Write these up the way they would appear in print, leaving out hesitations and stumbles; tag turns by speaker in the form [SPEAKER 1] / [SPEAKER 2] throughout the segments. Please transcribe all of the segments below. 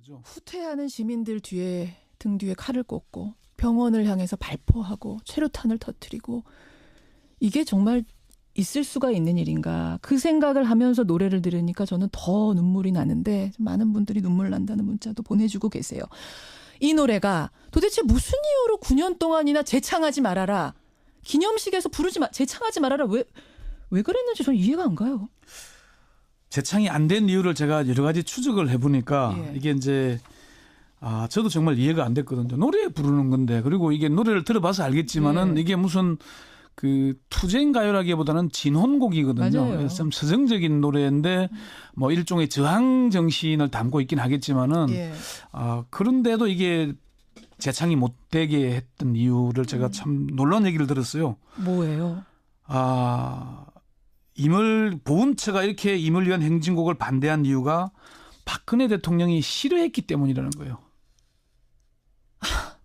[SPEAKER 1] 거죠.
[SPEAKER 2] 후퇴하는 시민들 등 뒤에 칼을 꽂고 병원을 향해서 발포하고 최루탄을 터뜨리고 이게 정말 있을 수가 있는 일인가. 그 생각을 하면서 노래를 들으니까 저는 더 눈물이 나는데 많은 분들이 눈물 난다는 문자도 보내주고 계세요. 이 노래가 도대체 무슨 이유로 9년 동안이나 재창하지 말아라. 기념식에서 재창하지 말아라. 왜 그랬는지 저는 이해가 안 가요.
[SPEAKER 1] 재창이 안 된 이유를 제가 여러 가지 추적을 해보니까 이게 이제 저도 정말 이해가 안 됐거든요. 노래 부르는 건데 그리고 이게 노래를 들어봐서 알겠지만은 이게 무슨 그 투쟁 가요라기보다는 진혼곡이거든요.
[SPEAKER 2] 맞아요.
[SPEAKER 1] 좀 서정적인 노래인데 뭐 일종의 저항 정신을 담고 있긴 하겠지만은 그런데도 이게 재창이 못 되게 했던 이유를 제가 참 놀라운 얘기를 들었어요.
[SPEAKER 2] 뭐예요?
[SPEAKER 1] 보훈처가 이렇게 임을 위한 행진곡을 반대한 이유가 박근혜 대통령이 싫어했기 때문이라는 거예요.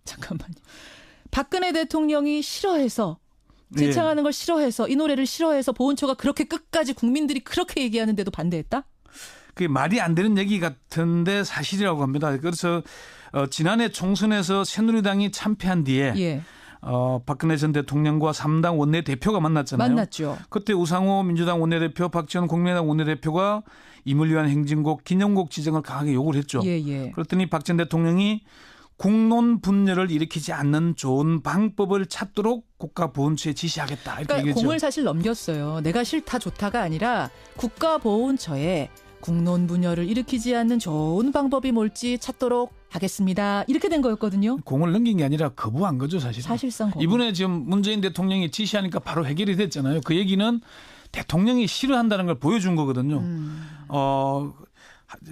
[SPEAKER 2] 잠깐만요. 박근혜 대통령이 싫어해서 재창하는 걸 싫어해서 이 노래를 싫어해서 보훈처가 그렇게 끝까지 국민들이 그렇게 얘기하는데도 반대했다?
[SPEAKER 1] 그게 말이 안 되는 얘기 같은데 사실이라고 합니다. 그래서 지난해 총선에서 새누리당이 참패한 뒤에 박근혜 전 대통령과 3당 원내대표가 만났잖아요.
[SPEAKER 2] 만났죠.
[SPEAKER 1] 그때 우상호 민주당 원내대표, 박지원 국민의당 원내대표가 임을 위한 행진곡, 기념곡 지정을 강하게 요구를 했죠. 그랬더니 박 전 대통령이 국론 분열을 일으키지 않는 좋은 방법을 찾도록 국가보훈처에 지시하겠다. 이렇게
[SPEAKER 2] 그러니까
[SPEAKER 1] 얘기했죠.
[SPEAKER 2] 공을 사실 넘겼어요. 내가 싫다 좋다가 아니라 국가보훈처에 국론 분열을 일으키지 않는 좋은 방법이 뭘지 찾도록 하겠습니다. 이렇게 된 거였거든요.
[SPEAKER 1] 공을 넘긴 게 아니라 거부한 거죠, 사실은.
[SPEAKER 2] 사실상 거부.
[SPEAKER 1] 이번에 지금 문재인 대통령이 지시하니까 바로 해결이 됐잖아요. 그 얘기는 대통령이 싫어한다는 걸 보여준 거거든요.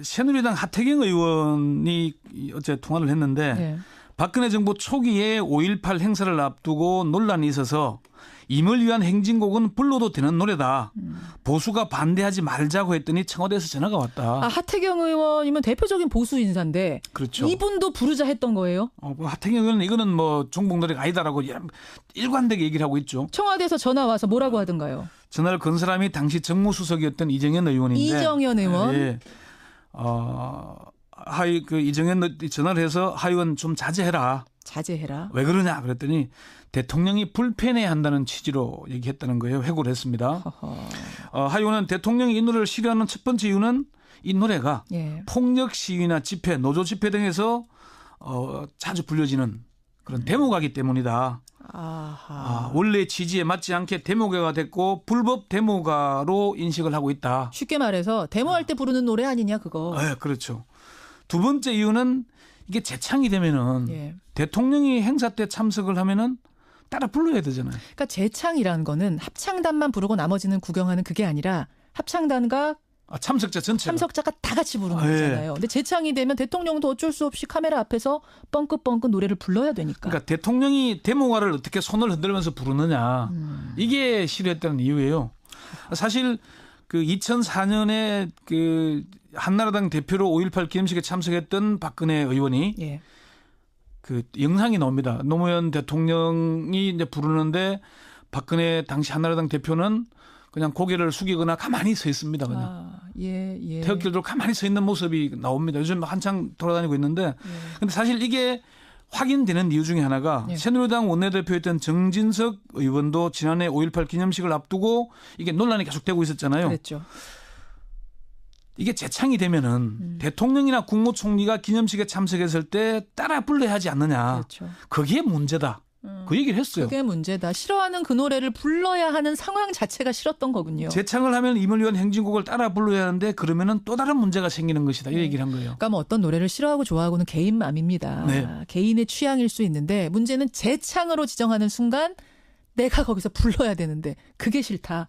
[SPEAKER 1] 새누리당 하태경 의원이 어제 통화를 했는데 박근혜 정부 초기에 5.18 행사를 앞두고 논란이 있어서 임을 위한 행진곡은 불러도 되는 노래다. 보수가 반대하지 말자고 했더니 청와대에서 전화가 왔다.
[SPEAKER 2] 하태경 의원이면 대표적인 보수 인사인데
[SPEAKER 1] 그렇죠.
[SPEAKER 2] 이분도 부르자 했던 거예요?
[SPEAKER 1] 하태경 의원은 이거는 뭐 종북 노래가 아니다라고 일관되게 얘기를 하고 있죠.
[SPEAKER 2] 청와대에서 전화 와서 뭐라고 하던가요?
[SPEAKER 1] 전화를 건 사람이 당시 정무수석이었던 이정현 의원인데.
[SPEAKER 2] 이정현 의원?
[SPEAKER 1] 이정현 전화를 해서 하의원 좀 자제해라.
[SPEAKER 2] 자제해라.
[SPEAKER 1] 왜 그러냐 그랬더니 대통령이 불편해한다는 취지로 얘기했다는 거예요. 회고를 했습니다. 하의원은 대통령이 이 노래를 싫어하는 첫 번째 이유는 이 노래가 폭력 시위나 집회, 노조 집회 등에서 자주 불려지는 그런 데모가기 때문이다. 원래 취지에 맞지 않게 데모가가 됐고 불법 데모가로 인식을 하고 있다.
[SPEAKER 2] 쉽게 말해서 데모할 때 부르는 노래 아니냐 그거.
[SPEAKER 1] 네, 그렇죠. 두 번째 이유는 이게 재창이 되면은 대통령이 행사 때 참석을 하면은 따라 불러야 되잖아요.
[SPEAKER 2] 그러니까 재창이라는 거는 합창단만 부르고 나머지는 구경하는 그게 아니라 합창단과 참석자가 다 같이 부르는 거잖아요. 근데 재창이 되면 대통령도 어쩔 수 없이 카메라 앞에서 뻥긋뻥긋 노래를 불러야 되니까.
[SPEAKER 1] 그러니까 대통령이 데모가를 어떻게 손을 흔들면서 부르느냐. 이게 싫어했다는 이유예요. 사실 그 2004년에 그 한나라당 대표로 5.18 기념식에 참석했던 박근혜 의원이 그 영상이 나옵니다. 노무현 대통령이 이제 부르는데 박근혜 당시 한나라당 대표는 그냥 고개를 숙이거나 가만히 서 있습니다. 그냥. 태극기로 가만히 서 있는 모습이 나옵니다. 요즘 한창 돌아다니고 있는데 근데 사실 이게 확인되는 이유 중에 하나가 새누리당 원내대표였던 정진석 의원도 지난해 5.18 기념식을 앞두고 이게 논란이 계속되고 있었잖아요.
[SPEAKER 2] 그랬죠.
[SPEAKER 1] 이게 재창이 되면은 대통령이나 국무총리가 기념식에 참석했을 때 따라 불러야 하지 않느냐.
[SPEAKER 2] 그렇죠.
[SPEAKER 1] 그게 문제다. 그 얘기를 했어요.
[SPEAKER 2] 그게 문제다. 싫어하는 그 노래를 불러야 하는 상황 자체가 싫었던 거군요.
[SPEAKER 1] 재창을 하면 임을 위한 행진곡을 따라 불러야 하는데 그러면은 또 다른 문제가 생기는 것이다. 이 얘기를 한 거예요.
[SPEAKER 2] 그러니까 뭐 어떤 노래를 싫어하고 좋아하고는 개인 마음입니다. 개인의 취향일 수 있는데 문제는 재창으로 지정하는 순간 내가 거기서 불러야 되는데 그게 싫다.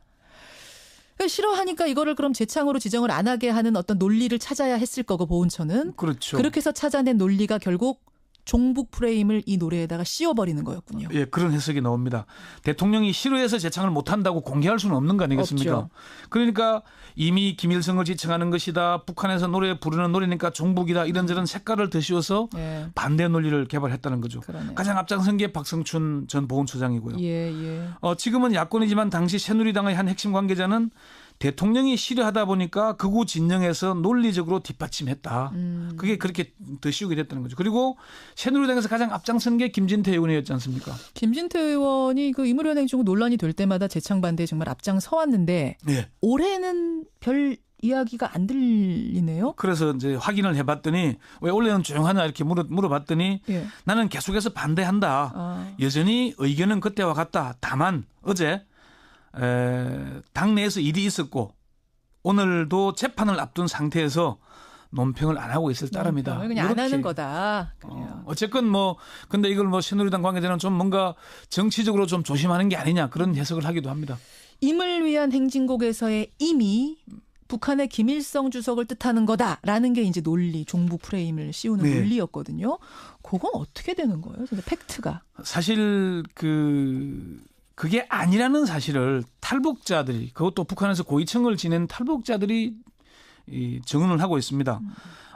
[SPEAKER 2] 그러니까 싫어하니까 이거를 그럼 재창으로 지정을 안 하게 하는 어떤 논리를 찾아야 했을 거고 보훈처는.
[SPEAKER 1] 그렇죠.
[SPEAKER 2] 그렇게 해서 찾아낸 논리가 결국 종북 프레임을 이 노래에다가 씌워버리는 거였군요.
[SPEAKER 1] 예, 그런 해석이 나옵니다. 대통령이 싫어해서 재창을 못한다고 공개할 수는 없는 거 아니겠습니까?
[SPEAKER 2] 없죠.
[SPEAKER 1] 그러니까 이미 김일성을 지칭하는 것이다. 북한에서 노래 부르는 노래니까 종북이다. 이런저런 색깔을 더 씌워서 반대 논리를 개발했다는 거죠.
[SPEAKER 2] 그러네요.
[SPEAKER 1] 가장 앞장선 게 박성춘 전 보훈처장이고요. 지금은 야권이지만 당시 새누리당의 한 핵심 관계자는 대통령이 싫어하다 보니까 극우 진영에서 논리적으로 뒷받침했다. 그게 그렇게 더 씌우게 됐다는 거죠. 그리고 새누리당에서 가장 앞장선 게 김진태 의원이었지 않습니까?
[SPEAKER 2] 김진태 의원이 그 이물위원 행정국 논란이 될 때마다 재창 반대에 정말 앞장서 왔는데
[SPEAKER 1] 네.
[SPEAKER 2] 올해는 별 이야기가 안 들리네요.
[SPEAKER 1] 그래서 이제 확인을 해봤더니 왜 원래는 조용하냐 이렇게 물어봤더니
[SPEAKER 2] 예.
[SPEAKER 1] 나는 계속해서 반대한다. 여전히 의견은 그때와 같다. 다만 어제 당내에서 일이 있었고 오늘도 재판을 앞둔 상태에서 논평을 안 하고 있을 따름이다.
[SPEAKER 2] 그냥 안 하는 거다.
[SPEAKER 1] 어쨌건 근데 이걸 새누리당 관계자는 좀 뭔가 정치적으로 좀 조심하는 게 아니냐 그런 해석을 하기도 합니다.
[SPEAKER 2] 임을 위한 행진곡에서의 임이 북한의 김일성 주석을 뜻하는 거다라는 게 이제 논리, 종북 프레임을 씌우는
[SPEAKER 1] 네.
[SPEAKER 2] 논리였거든요. 그건 어떻게 되는 거예요? 진짜 팩트가.
[SPEAKER 1] 사실 그게 아니라는 사실을 탈북자들이 그것도 북한에서 고위층을 지낸 탈북자들이 증언을 하고 있습니다.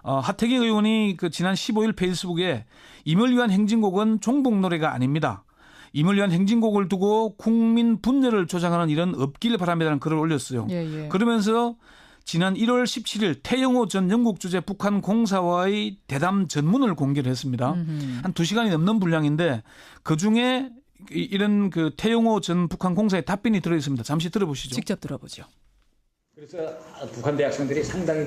[SPEAKER 1] 하태경 의원이 지난 15일 페이스북에 임을 위한 행진곡은 종북 노래가 아닙니다. 임을 위한 행진곡을 두고 국민 분열을 조장하는 일은 없길 바랍니다라는 글을 올렸어요.
[SPEAKER 2] 예. 그러면서
[SPEAKER 1] 지난 1월 17일 태영호 전 영국 주재 북한 공사와의 대담 전문을 공개를 했습니다. 한 2시간이 넘는 분량인데 그중에 이런 태영호 전 북한 공사의 답변이 들어있습니다. 잠시 들어보시죠.
[SPEAKER 2] 직접 들어보죠.
[SPEAKER 3] 그래서 북한 대학생들이 상당히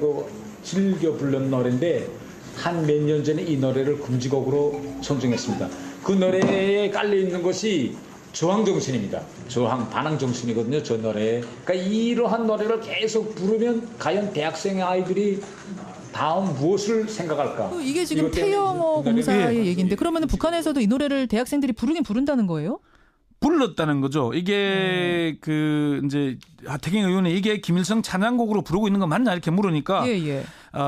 [SPEAKER 3] 즐겨 부른 노래인데 한 몇 년 전에 이 노래를 금지곡으로 선정했습니다. 그 노래에 깔려 있는 것이 저항 정신입니다. 반항 정신이거든요. 저 노래에. 그러니까 이러한 노래를 계속 부르면 과연 대학생 아이들이 다음 무엇을 생각할까?
[SPEAKER 2] 이게 지금 태영호 공사의 얘기인데 그러면 북한에서도 이 노래를 대학생들이 부르긴 부른다는 거예요?
[SPEAKER 1] 불렀다는 거죠. 이게 이제 하태경 의원이 이게 김일성 찬양곡으로 부르고 있는 거 맞냐 이렇게 물으니까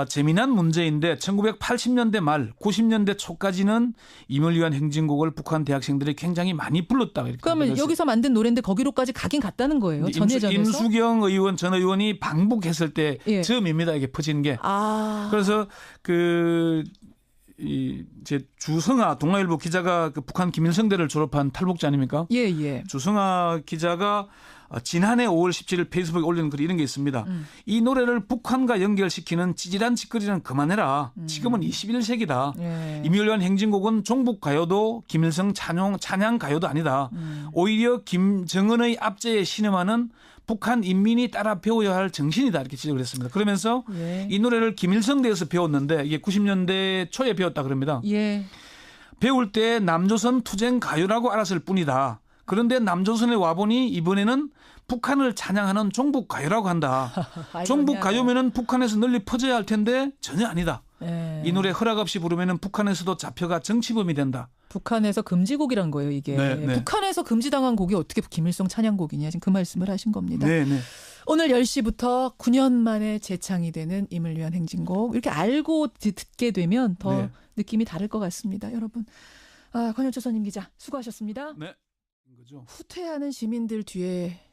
[SPEAKER 1] 재미난 문제인데 1980년대 말 90년대 초까지는 임을 위한 행진곡을 북한 대학생들이 굉장히 많이 불렀다. 이렇게
[SPEAKER 2] 그러면
[SPEAKER 1] 그랬어요.
[SPEAKER 2] 여기서 만든 노래인데 거기로까지 가긴 갔다는 거예요. 전해전에서.
[SPEAKER 1] 임수경 의원 전 의원이 방북했을 때 처음입니다. 이게 퍼진 게. 그래서 이제 주성아 동아일보 기자가 북한 김일성대를 졸업한 탈북자 아닙니까?
[SPEAKER 2] 예.
[SPEAKER 1] 주성아 기자가 지난해 5월 17일 페이스북에 올린 글이 이런 게 있습니다. 이 노래를 북한과 연결시키는 찌질한 짓거리는 그만해라. 지금은 21세기다. 임을 위한 행진곡은 종북 가요도 김일성 찬양 가요도 아니다. 오히려 김정은의 압제에 신음하는 북한 인민이 따라 배워야 할 정신이다 이렇게 지적을 했습니다. 그러면서 이 노래를 김일성대에서 배웠는데 이게 90년대 초에 배웠다 그럽니다. 배울 때 남조선 투쟁 가요라고 알았을 뿐이다. 그런데 남조선에 와보니 이번에는 북한을 찬양하는 종북 가요라고 한다. 종북 가요면은 북한에서 널리 퍼져야 할 텐데 전혀 아니다. 이 노래 허락 없이 부르면은 북한에서도 잡혀가 정치범이 된다.
[SPEAKER 2] 북한에서 금지곡이란 거예요, 이게.
[SPEAKER 1] 네.
[SPEAKER 2] 북한에서 금지당한 곡이 어떻게 김일성 찬양곡이냐 지금 그 말씀을 하신 겁니다.
[SPEAKER 1] 네.
[SPEAKER 2] 오늘 10시부터 9년 만에 재창이 되는 임을 위한 행진곡. 이렇게 알고 듣게 되면 더 느낌이 다를 것 같습니다. 여러분. 권혁철 선임 기자 수고하셨습니다.
[SPEAKER 1] 네.
[SPEAKER 2] 후퇴하는 시민들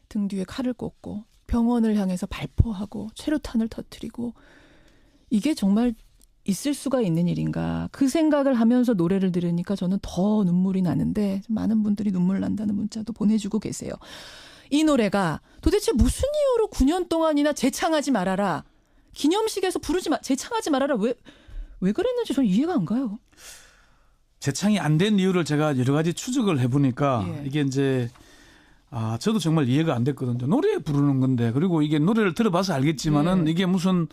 [SPEAKER 2] 등 뒤에 칼을 꽂고 병원을 향해서 발포하고 최루탄을 터뜨리고 이게 정말 있을 수가 있는 일인가. 그 생각을 하면서 노래를 들으니까 저는 더 눈물이 나는데 많은 분들이 눈물 난다는 문자도 보내주고 계세요. 이 노래가 도대체 무슨 이유로 9년 동안이나 재창하지 말아라. 기념식에서 재창하지 말아라. 왜 그랬는지 저는 이해가 안 가요.
[SPEAKER 1] 재창이 안 된 이유를 제가 여러 가지 추적을 해보니까 이게 이제 저도 정말 이해가 안 됐거든요. 노래 부르는 건데 그리고 이게 노래를 들어봐서 알겠지만은 이게 무슨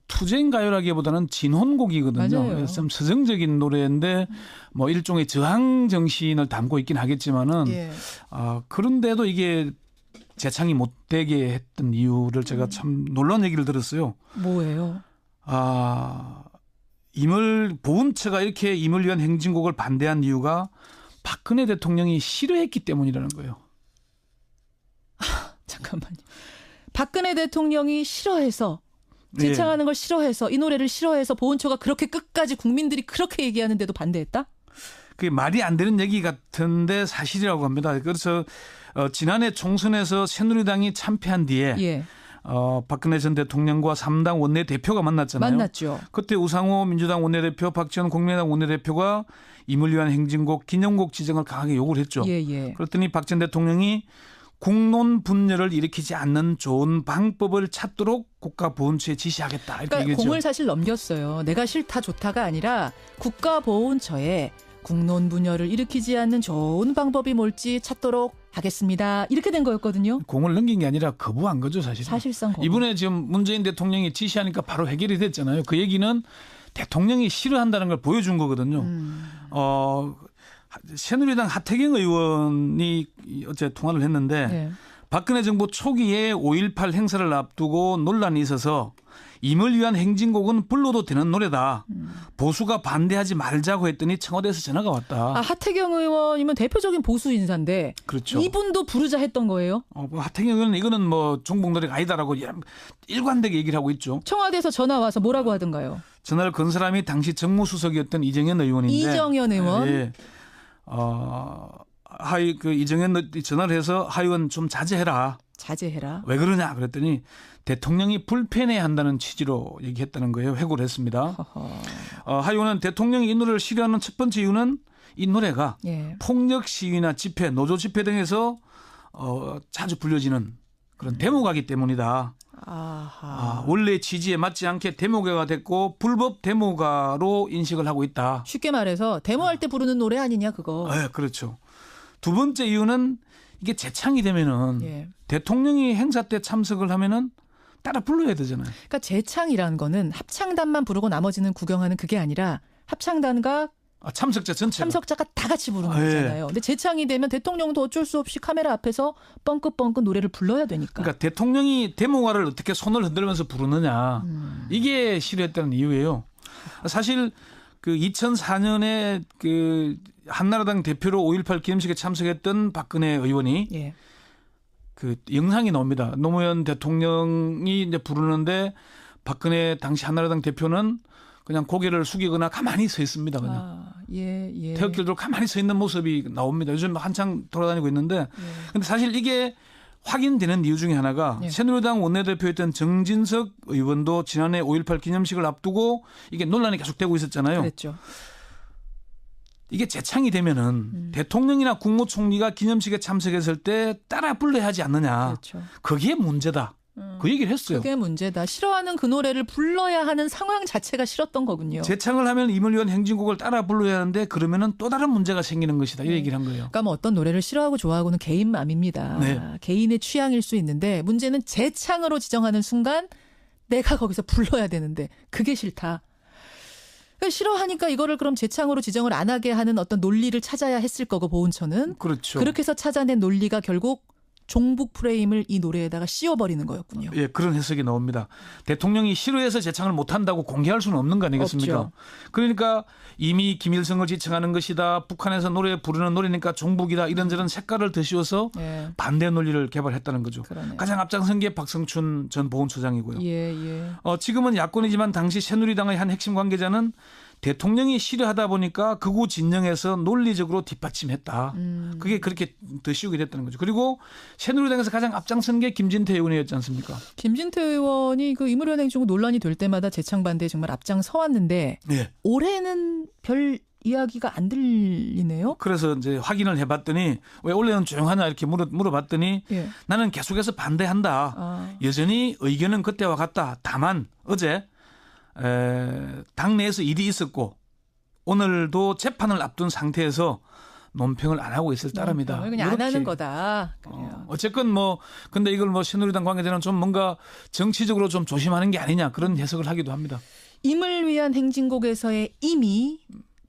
[SPEAKER 1] 투쟁 가요라기보다는 진혼곡이거든요. 그래서 좀 서정적인 노래인데 일종의 저항 정신을 담고 있긴 하겠지만은 그런데도 이게 재창이 못 되게 했던 이유를 제가 참 놀라운 얘기를 들었어요.
[SPEAKER 2] 뭐예요?
[SPEAKER 1] 보훈처가 이렇게 임을 위한 행진곡을 반대한 이유가 박근혜 대통령이 싫어했기 때문이라는 거예요.
[SPEAKER 2] 잠깐만요. 박근혜 대통령이 싫어해서 재창하는 걸 싫어해서 이 노래를 싫어해서 보훈처가 그렇게 끝까지 국민들이 그렇게 얘기하는데도 반대했다?
[SPEAKER 1] 그게 말이 안 되는 얘기 같은데 사실이라고 합니다. 그래서 지난해 총선에서 새누리당이 참패한 뒤에 박근혜 전 대통령과 3당 원내대표가 만났잖아요.
[SPEAKER 2] 만났죠.
[SPEAKER 1] 그때 우상호 민주당 원내대표, 박지원 국민의당 원내대표가 임을 위한 행진곡, 기념곡 지정을 강하게 요구를 했죠. 그랬더니 박 전 대통령이 국론 분열을 일으키지 않는 좋은 방법을 찾도록 국가보훈처에 지시하겠다. 이렇게
[SPEAKER 2] 그러니까
[SPEAKER 1] 얘기했죠.
[SPEAKER 2] 공을 사실 넘겼어요. 내가 싫다 좋다가 아니라 국가보훈처에 국론 분열을 일으키지 않는 좋은 방법이 뭘지 찾도록 하겠습니다. 이렇게 된 거였거든요.
[SPEAKER 1] 공을 넘긴 게 아니라 거부한 거죠, 사실은.
[SPEAKER 2] 사실상 거부.
[SPEAKER 1] 이번에 지금 문재인 대통령이 지시하니까 바로 해결이 됐잖아요. 그 얘기는 대통령이 싫어한다는 걸 보여준 거거든요. 새누리당 하태경 의원이 어제 통화를 했는데
[SPEAKER 2] 네.
[SPEAKER 1] 박근혜 정부 초기에 5.18 행사를 앞두고 논란이 있어서 임을 위한 행진곡은 불러도 되는 노래다. 보수가 반대하지 말자고 했더니 청와대에서 전화가 왔다.
[SPEAKER 2] 아, 하태경 의원이면 대표적인 보수 인사인데
[SPEAKER 1] 그렇죠.
[SPEAKER 2] 이분도 부르자 했던 거예요?
[SPEAKER 1] 하태경 의원은 이거는 뭐 종북 노래가 아니다라고 일관되게 얘기를 하고 있죠.
[SPEAKER 2] 청와대에서 전화 와서 뭐라고 하던가요?
[SPEAKER 1] 전화를 건 사람이 당시 정무수석이었던 이정현 의원인데.
[SPEAKER 2] 이정현 의원.
[SPEAKER 1] 예. 이정현 전화를 해서 하 의원 좀 자제해라.
[SPEAKER 2] 자제해라.
[SPEAKER 1] 왜 그러냐 그랬더니 대통령이 불편해한다는 취지로 얘기했다는 거예요. 회고를 했습니다. 하 의원은 대통령이 이 노래를 싫어하는 첫 번째 이유는 이 노래가
[SPEAKER 2] 예.
[SPEAKER 1] 폭력 시위나 집회, 노조 집회 등에서 자주 불려지는 그런 데모가기 때문이다. 원래 취지에 맞지 않게 데모가가 됐고 불법 데모가로 인식을 하고 있다.
[SPEAKER 2] 쉽게 말해서 데모할 때 부르는 노래 아니냐 그거.
[SPEAKER 1] 네, 그렇죠. 두 번째 이유는 이게 재창이 되면은
[SPEAKER 2] 예.
[SPEAKER 1] 대통령이 행사 때 참석을 하면은 따라 불러야 되잖아요.
[SPEAKER 2] 그러니까 재창이라는 거는 합창단만 부르고 나머지는 구경하는 그게 아니라 합창단과
[SPEAKER 1] 참석자 전체가.
[SPEAKER 2] 참석자가 다 같이 부르는
[SPEAKER 1] 예.
[SPEAKER 2] 거잖아요. 근데 재창이 되면 대통령도 어쩔 수 없이 카메라 앞에서 뻥긋뻥긋 노래를 불러야 되니까.
[SPEAKER 1] 그러니까 대통령이 데모가를 어떻게 손을 흔들면서 부르느냐. 이게 싫어했다는 이유예요. 사실 그 2004년에 그 한나라당 대표로 5.18 기념식에 참석했던 박근혜 의원이
[SPEAKER 2] 예.
[SPEAKER 1] 그 영상이 나옵니다. 노무현 대통령이 이제 부르는데 박근혜 당시 한나라당 대표는 그냥 고개를 숙이거나 가만히 서 있습니다. 그냥.
[SPEAKER 2] 예.
[SPEAKER 1] 태극기로 가만히 서 있는 모습이 나옵니다. 요즘 한창 돌아다니고 있는데 근데 사실 이게 확인되는 이유 중에 하나가
[SPEAKER 2] 예.
[SPEAKER 1] 새누리당 원내대표였던 정진석 의원도 지난해 5.18 기념식을 앞두고 이게 논란이 계속되고 있었잖아요.
[SPEAKER 2] 그랬죠.
[SPEAKER 1] 이게 재창이 되면은 대통령이나 국무총리가 기념식에 참석했을 때 따라 불러야 하지 않느냐.
[SPEAKER 2] 그렇죠.
[SPEAKER 1] 그게 문제다. 그 얘기를 했어요.
[SPEAKER 2] 그게 문제다. 싫어하는 그 노래를 불러야 하는 상황 자체가 싫었던 거군요.
[SPEAKER 1] 재창을 하면 임을 위한 행진곡을 따라 불러야 하는데 그러면은 또 다른 문제가 생기는 것이다. 이 얘기를 한 거예요.
[SPEAKER 2] 그러니까 뭐 어떤 노래를 싫어하고 좋아하고는 개인 마음입니다.
[SPEAKER 1] 네.
[SPEAKER 2] 개인의 취향일 수 있는데 문제는 재창으로 지정하는 순간 내가 거기서 불러야 되는데 그게 싫다. 그러니까 싫어하니까 이거를 그럼 재창으로 지정을 안 하게 하는 어떤 논리를 찾아야 했을 거고 보훈처는.
[SPEAKER 1] 그렇죠.
[SPEAKER 2] 그렇게 해서 찾아낸 논리가 결국 종북 프레임을 이 노래에다가 씌워버리는 거였군요.
[SPEAKER 1] 예, 그런 해석이 나옵니다. 대통령이 싫어해서 재창을 못한다고 공개할 수는 없는 거 아니겠습니까?
[SPEAKER 2] 없죠.
[SPEAKER 1] 그러니까 이미 김일성을 지칭하는 것이다. 북한에서 노래 부르는 노래니까 종북이다. 이런저런 색깔을 더 씌워서
[SPEAKER 2] 예.
[SPEAKER 1] 반대 논리를 개발했다는 거죠.
[SPEAKER 2] 그러네요.
[SPEAKER 1] 가장 앞장선 게 박성춘 전 보훈처장이고요.
[SPEAKER 2] 예.
[SPEAKER 1] 지금은 야권이지만 당시 새누리당의 한 핵심 관계자는 대통령이 싫어하다 보니까 극우 진영에서 논리적으로 뒷받침했다. 그게 그렇게 더 씌우게 됐다는 거죠. 그리고 새누리당에서 가장 앞장선 게 김진태 의원이었지 않습니까?
[SPEAKER 2] 김진태 의원이 그 임의료 행정국 논란이 될 때마다 재창 반대에 정말 앞장서 왔는데
[SPEAKER 1] 네.
[SPEAKER 2] 올해는 별 이야기가 안 들리네요.
[SPEAKER 1] 그래서 이제 확인을 해봤더니 왜 원래는 조용하냐 이렇게 물어봤더니
[SPEAKER 2] 예.
[SPEAKER 1] 나는 계속해서 반대한다. 여전히 의견은 그때와 같다. 다만 어제 당내에서 일이 있었고 오늘도 재판을 앞둔 상태에서 논평을 안 하고 있을 따름이다.
[SPEAKER 2] 그냥 안 하는 거다. 그래요.
[SPEAKER 1] 어쨌건 뭐 근데 이걸 뭐 새누리당 관계자는 좀 뭔가 정치적으로 좀 조심하는 게 아니냐 그런 해석을 하기도 합니다.
[SPEAKER 2] 임을 위한 행진곡에서의 임이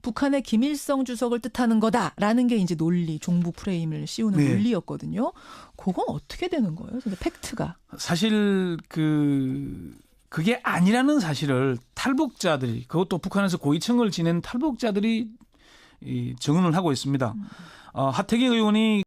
[SPEAKER 2] 북한의 김일성 주석을 뜻하는 거다라는 게 이제 논리, 종북 프레임을 씌우는
[SPEAKER 1] 네.
[SPEAKER 2] 논리였거든요. 그건 어떻게 되는 거예요? 진짜 팩트가.
[SPEAKER 1] 사실 그게 아니라는 사실을 탈북자들이 그것도 북한에서 고위층을 지낸 탈북자들이 증언을 하고 있습니다. 하태경 의원이